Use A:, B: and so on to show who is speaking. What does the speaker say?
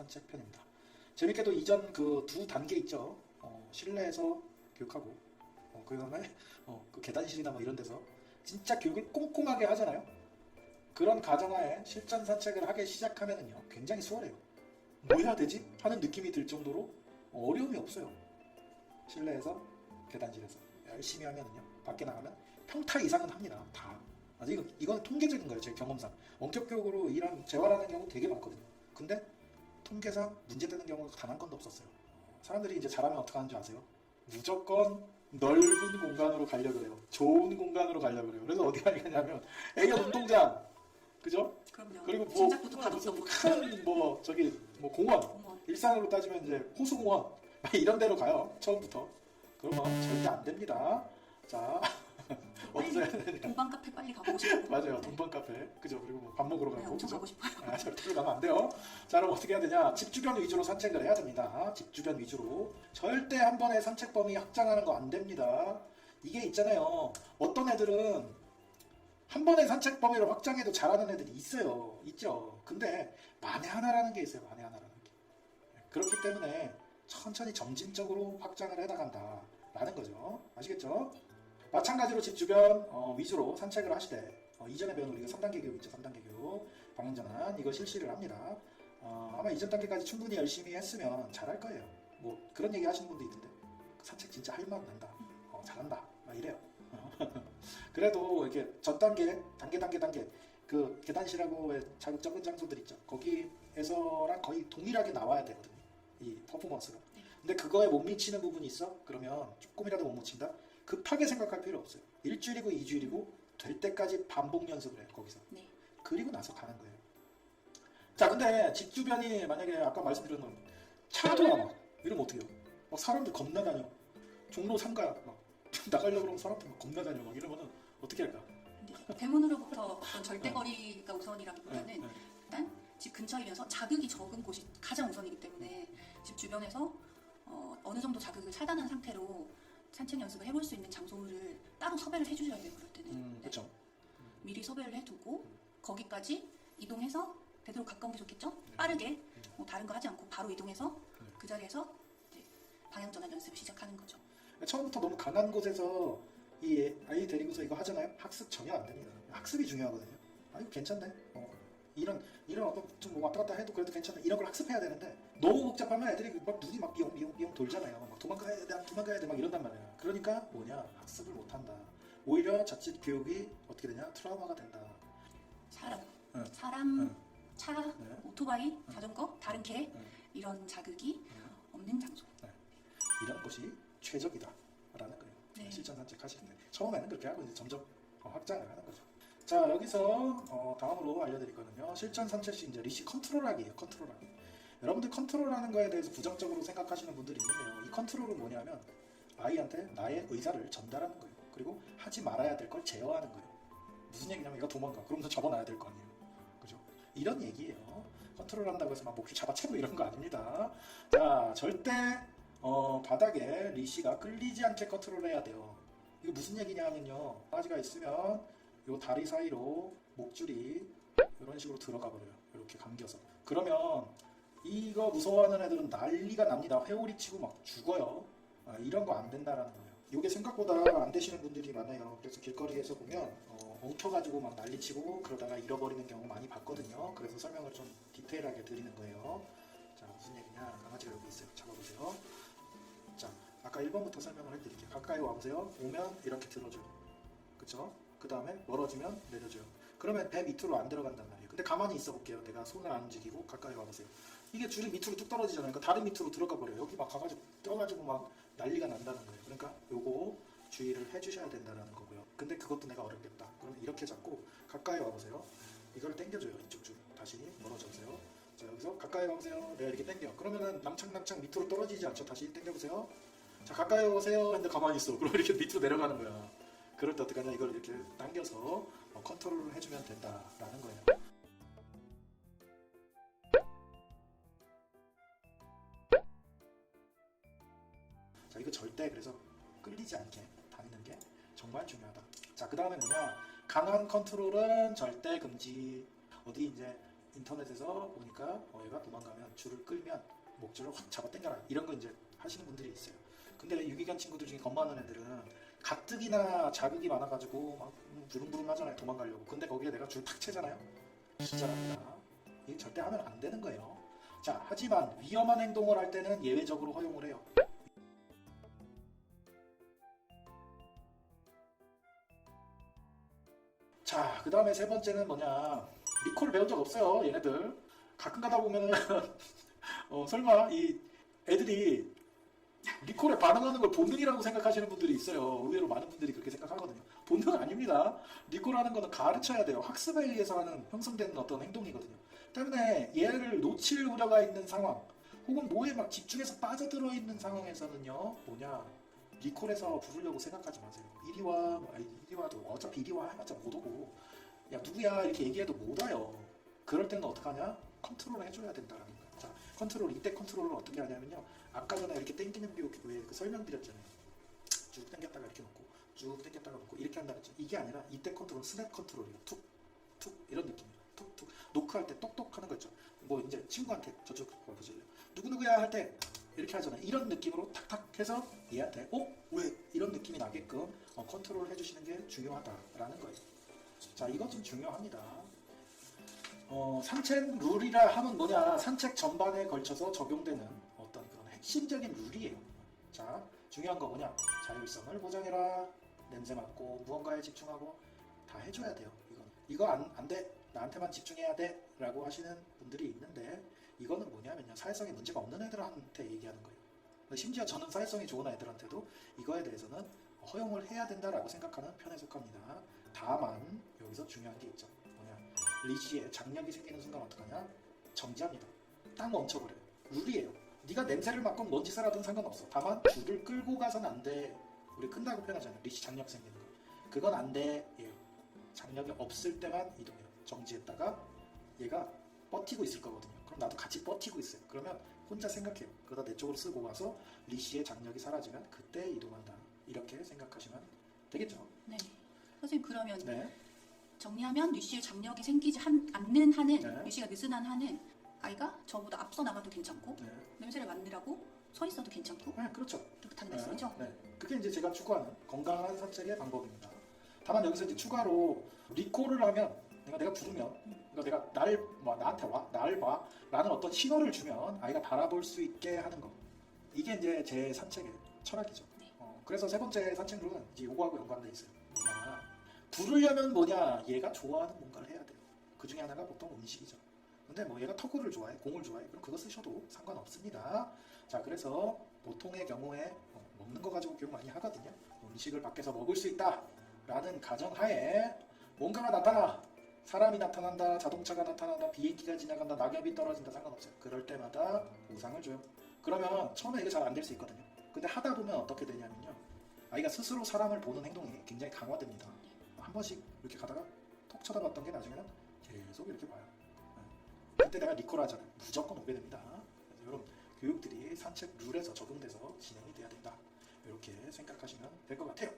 A: 산책편입니다. 재밌게도 이전 그 두 단계 있죠. 실내에서 교육하고 그 다음에 그 계단실이나 뭐 이런 데서 진짜 교육을 꼼꼼하게 하잖아요. 그런 가정하에 실전 산책을 하기 시작하면은요 굉장히 수월해요. 뭐 해야 되지? 하는 느낌이 들 정도로 어려움이 없어요. 실내에서 계단실에서 열심히 하면은요 밖에 나가면 평타 이상은 합니다. 다. 아직 이건 통계적인 거예요. 제 경험상 원격교육으로 재활하는 경우 되게 많거든요. 근데 통계상 문제되는 경우가 단 한 건도 없었어요. 사람들이 이제 잘하면 어떡하는 줄 아세요? 무조건 넓은 공간으로 가려고 그래요. 좋은 공간으로 가려고 그래요. 그래서 어디 가냐면 애견 운동장, 그죠?
B: 그럼요.
A: 그리고 뭐
B: 진작부터 가뒀어.
A: 큰뭐 저기 뭐 공원, 일산으로 따지면 이제 호수공원 이런 데로 가요. 처음부터. 그러면 절대 안 됩니다. 자, 어디서 해야 되냐?
B: 동방 카페 빨리 가보고 싶고.
A: 맞아요. 동방 카페. 그죠? 그리고 뭐 밥 먹으러 가고.
B: 네, 엄청
A: 그죠?
B: 가고 싶어요.
A: 절대로 가면 안 돼요. 자, 그럼 어떻게 해야 되냐? 집 주변 위주로 산책을 해야 됩니다. 집 주변 위주로. 절대 한 번에 산책 범위 확장하는 거 안 됩니다. 이게 있잖아요. 어떤 애들은 한 번에 산책 범위를 확장해도 잘하는 애들이 있어요. 있죠. 근데 만에 하나라는 게 있어요. 만에 하나라는 게. 그렇기 때문에 천천히 점진적으로 확장을 해나간다 라는 거죠. 아시겠죠? 마찬가지로 집 주변 위주로 산책을 하시되 이전에 배운 우리가 3단계 교육 있죠. 3단계 교육 방향전환 이거 실시를 합니다. 아마 이전 단계까지 충분히 열심히 했으면 잘할 거예요. 뭐 그런 얘기 하시는 분도 있는데 산책 진짜 할 맛 난다. 잘한다. 막 이래요. 그래도 이렇게 전 단계 그 계단실하고 자극 적은 장소들 있죠. 거기에서랑 거의 동일하게 나와야 되거든요. 이 퍼포먼스가. 근데 그거에 못 미치는 부분이 있어? 그러면 조금이라도 못 미친다? 급하게 생각할 필요 없어요. 일주일이고 2주일이고 될 때까지 반복 연습을 해요. 거기서.
B: 네.
A: 그리고 나서 가는 거예요. 자, 근데 집 주변이 만약에 아까 말씀드린 건 차도 막 이러면 어떻게 해요? 막 사람들 겁나 다녀. 종로 상가 막 나가려고 그러면 사람들 막 겁나 다녀. 막 이러면은 어떻게 할까?
B: 대문으로부터 어떤 절대거리가 우선이라기보다는
A: 네.
B: 일단 집 근처이면서 자극이 적은 곳이 가장 우선이기 때문에 집 주변에서 어느 정도 자극을 차단한 상태로 산책 연습을 해볼 수 있는 장소를 따로 섭외를 해주셔야 돼요. 그럴 때는. 네.
A: 그렇죠.
B: 미리 섭외를 해두고 거기까지 이동해서 되도록 가까운 게 좋겠죠? 빠르게 뭐 다른 거 하지 않고 바로 이동해서 그 자리에서 이제 방향전환 연습을 시작하는 거죠.
A: 처음부터 너무 강한 곳에서 이 아이 데리고서 이거 하잖아요. 학습 전혀 안 됩니다. 학습이 중요하거든요. 이거 괜찮네. 이런 어떤 좀 왔다 갔다 해도 그래도 괜찮아. 이런 걸 학습해야 되는데 너무 복잡하면 애들이 막 눈이 막 삐용 돌잖아요. 막 도망가야 돼 막 이런단 말이에요. 그러니까 뭐냐 학습을 못 한다. 오히려 자칫 교육이 어떻게 되냐 트라우마가 된다.
B: 사람, 차, 오토바이, 자전거, 다른 개 이런 자극이 없는 장소.
A: 이런 것이 최적이다 라는 거예요.
B: 네.
A: 실전 산책 하실 때 처음에는 그렇게 하고 이제 점점 확장을 하는 거죠. 자, 여기서 다음으로 알려드릴 거는요. 실전 산책 시 이제 리시 컨트롤하기예요. 컨트롤하기. 여러분들 컨트롤하는 거에 대해서 부정적으로 생각하시는 분들이 있는데요. 이 컨트롤은 뭐냐면 아이한테 나의 의사를 전달하는 거예요. 그리고 하지 말아야 될 걸 제어하는 거예요. 무슨 얘기냐면 얘가 도망가. 그럼 너 접어놔야 될 거 아니에요. 그죠? 이런 얘기예요. 컨트롤한다고 해서 막 목줄 잡아채고 이런 거 아닙니다. 자, 절대 바닥에 리시가 끌리지 않게 컨트롤해야 돼요. 이거 무슨 얘기냐면요. 강아지가 있으면 요 다리 사이로 목줄이 이런 식으로 들어가 버려요. 이렇게 감겨서. 그러면 이거 무서워하는 애들은 난리가 납니다. 회오리 치고 막 죽어요. 이런 거 안 된다라는 거예요. 이게 생각보다 안 되시는 분들이 많아요. 그래서 길거리에서 보면 엉켜가지고 막 난리치고 그러다가 잃어버리는 경우 많이 봤거든요. 그래서 설명을 좀 디테일하게 드리는 거예요. 자, 무슨 얘기냐. 강아지가 여기 있어요. 잡아보세요. 자, 아까 1번부터 설명을 해드릴게요. 가까이 와보세요. 오면 이렇게 들어줘요. 그쵸? 그 다음에 멀어지면 내려줘요. 그러면 배 밑으로 안 들어간단 말이에요. 근데 가만히 있어 볼게요. 내가 손을 안 움직이고 가까이 와보세요. 이게 줄이 밑으로 뚝 떨어지잖아요. 그러니까 다리 밑으로 들어가 버려요. 여기 막 가가지고 떠가지고 막 난리가 난다는 거예요. 그러니까 요거 주의를 해주셔야 된다는 거고요. 근데 그것도 내가 어렵겠다. 그러면 이렇게 잡고 가까이 와보세요. 이걸 당겨줘요. 이쪽 줄. 다시 멀어져보세요. 자, 여기서 가까이 와보세요. 내가 이렇게 당겨. 그러면은 낭창낭창 밑으로 떨어지지 않죠. 다시 당겨보세요. 자, 가까이 오세요. 근데 가만히 있어. 그럼 이렇게 밑으로 내려가는 거야. 그럴 때 어떡하냐. 이걸 이렇게 당겨서 컨트롤을 해주면 된다라는 거예요. 자, 이거 절대 그래서 끌리지 않게 다니는 게 정말 중요하다. 자, 그 다음에 뭐냐. 강한 컨트롤은 절대 금지. 어디 이제 인터넷에서 보니까 얘가 도망가면 줄을 끌면 목줄을 확 잡아 당겨라 이런 거 이제 하시는 분들이 있어요. 근데 유기견 친구들 중에 겁 많은 애들은 가뜩이나 자극이 많아가지고 막 부릉부릉 하잖아요. 도망가려고. 근데 거기에 내가 줄 탁 채잖아요. 기절합니다. 이게 절대 하면 안 되는 거예요. 자, 하지만 위험한 행동을 할 때는 예외적으로 허용을 해요. 자, 그 다음에 세 번째는 뭐냐. 리콜 배운 적 없어요, 얘네들. 가끔 가다 보면은, 설마 이 애들이 리콜에 반응하는 걸 본능이라고 생각하시는 분들이 있어요. 의외로 많은 분들이 그렇게 생각하거든요. 본능은 아닙니다. 리콜하는 거는 가르쳐야 돼요. 학습에 의해서 하는 형성되는 어떤 행동이거든요. 때문에 얘를 놓칠 우려가 있는 상황, 혹은 뭐에 막 집중해서 빠져들어 있는 상황에서는요, 뭐냐, 리콜해서 부르려고 생각하지 마세요. 이리 와, 이리 와도 어차피 이리 와 해봤자 못 오고, 야 누구야 이렇게 얘기해도 못 와요. 그럴 때는 어떡하냐? 컨트롤을 해줘야 된다라는 거예요. 자, 이때 컨트롤을 어떻게 하냐면요. 아까 전에 이렇게 땡기는 비왜 그 설명드렸잖아요. 쭉 땡겼다가 이렇게 놓고, 쭉 땡겼다가 놓고 이렇게 한다 그랬죠. 이게 아니라 이때 컨트롤 스냅 컨트롤이에요. 툭, 툭 이런 느낌이에요. 툭, 툭. 노크할 때 똑똑 하는 거 있죠. 뭐 이제 친구한테 저쪽 보실래요? 누구누구야 할 때 이렇게 하잖아요. 이런 느낌으로 탁탁 해서 얘한테 왜? 이런 느낌이 나게끔 컨트롤 해주시는 게 중요하다라는 거예요. 자, 이것 좀 중요합니다. 산책 룰이라 하면 뭐냐, 산책 전반에 걸쳐서 적용되는 어떤 그런 핵심적인 룰이에요. 자, 중요한 거 뭐냐, 자율성을 보장해라, 냄새 맡고 무언가에 집중하고 다 해줘야 돼요. 이거 안 돼, 나한테만 집중해야 돼 라고 하시는 분들이 있는데, 이거는 뭐냐면요, 사회성에 문제가 없는 애들한테 얘기하는 거예요. 심지어 저는 사회성이 좋은 애들한테도 이거에 대해서는 허용을 해야 된다라고 생각하는 편에 속합니다. 다만 여기서 중요한 게 있죠. 뭐냐, 리시에 장력이 생기는 순간 어떡하냐? 정지합니다. 딱 멈춰버려요. 룰이에요. 네가 냄새를 맡건 뭔 짓을 하든 상관없어. 다만 줄을 끌고 가선 안 돼. 우리 끈다고 표현하잖아요. 리시 장력 생기는 거. 그건 안 돼. 예요. 장력이 없을 때만 이동해요. 정지했다가 얘가 버티고 있을 거거든요. 그럼 나도 같이 버티고 있어요. 그러면 혼자 생각해요. 그러다 내 쪽으로 쓰고 와서 리시의 장력이 사라지면 그때 이동한다. 이렇게 생각하시면 되겠죠.
B: 네. 선생님 그러면
A: 네.
B: 정리하면 리쉬의 장력이 생기지 않는 한은,
A: 네.
B: 리쉬가 느슨한 한은 아이가 저보다 앞서 나가도 괜찮고
A: 네.
B: 냄새를 맡느라고 서 있어도 괜찮고
A: 네, 그렇죠.
B: 그렇다는 말씀이죠?
A: 네. 그게 이제 제가 추구하는 건강한 산책의 방법입니다. 다만 여기서 이제 추가로 리콜을 하면 내가 부르면, 그러니까 내가 나한테 와, 날 봐 라는 어떤 신호를 주면 아이가 바라볼 수 있게 하는 거. 이게 이제 제 산책의 철학이죠.
B: 네.
A: 그래서 세 번째 산책 룰은 이제 요거하고 연관돼 있어요. 뭐냐, 부르려면 뭐냐, 얘가 좋아하는 뭔가를 해야 돼요. 그 중에 하나가 보통 음식이죠. 근데 뭐 얘가 터구를 좋아해, 공을 좋아해, 그럼 그거 쓰셔도 상관없습니다. 자, 그래서 보통의 경우에 먹는 거 가지고 교육 많이 하거든요. 음식을 밖에서 먹을 수 있다 라는 가정하에 뭔가가 나타나, 사람이 나타난다, 자동차가 나타난다, 비행기가 지나간다, 낙엽이 떨어진다, 상관없어요. 그럴 때마다 보상을 줘요. 그러면 처음에 이게 잘 안 될 수 있거든요. 근데 하다 보면 어떻게 되냐면요, 아이가 스스로 사람을 보는 행동이 굉장히 강화됩니다. 한 번씩 이렇게 가다가 톡 쳐다봤던 게 나중에는 계속 이렇게 봐요. 그때 내가 리콜 하잖아요. 무조건 오게 됩니다. 그래서 이런 교육들이 산책 룰에서 적용돼서 진행이 돼야 된다. 이렇게 생각하시면 될 것 같아요.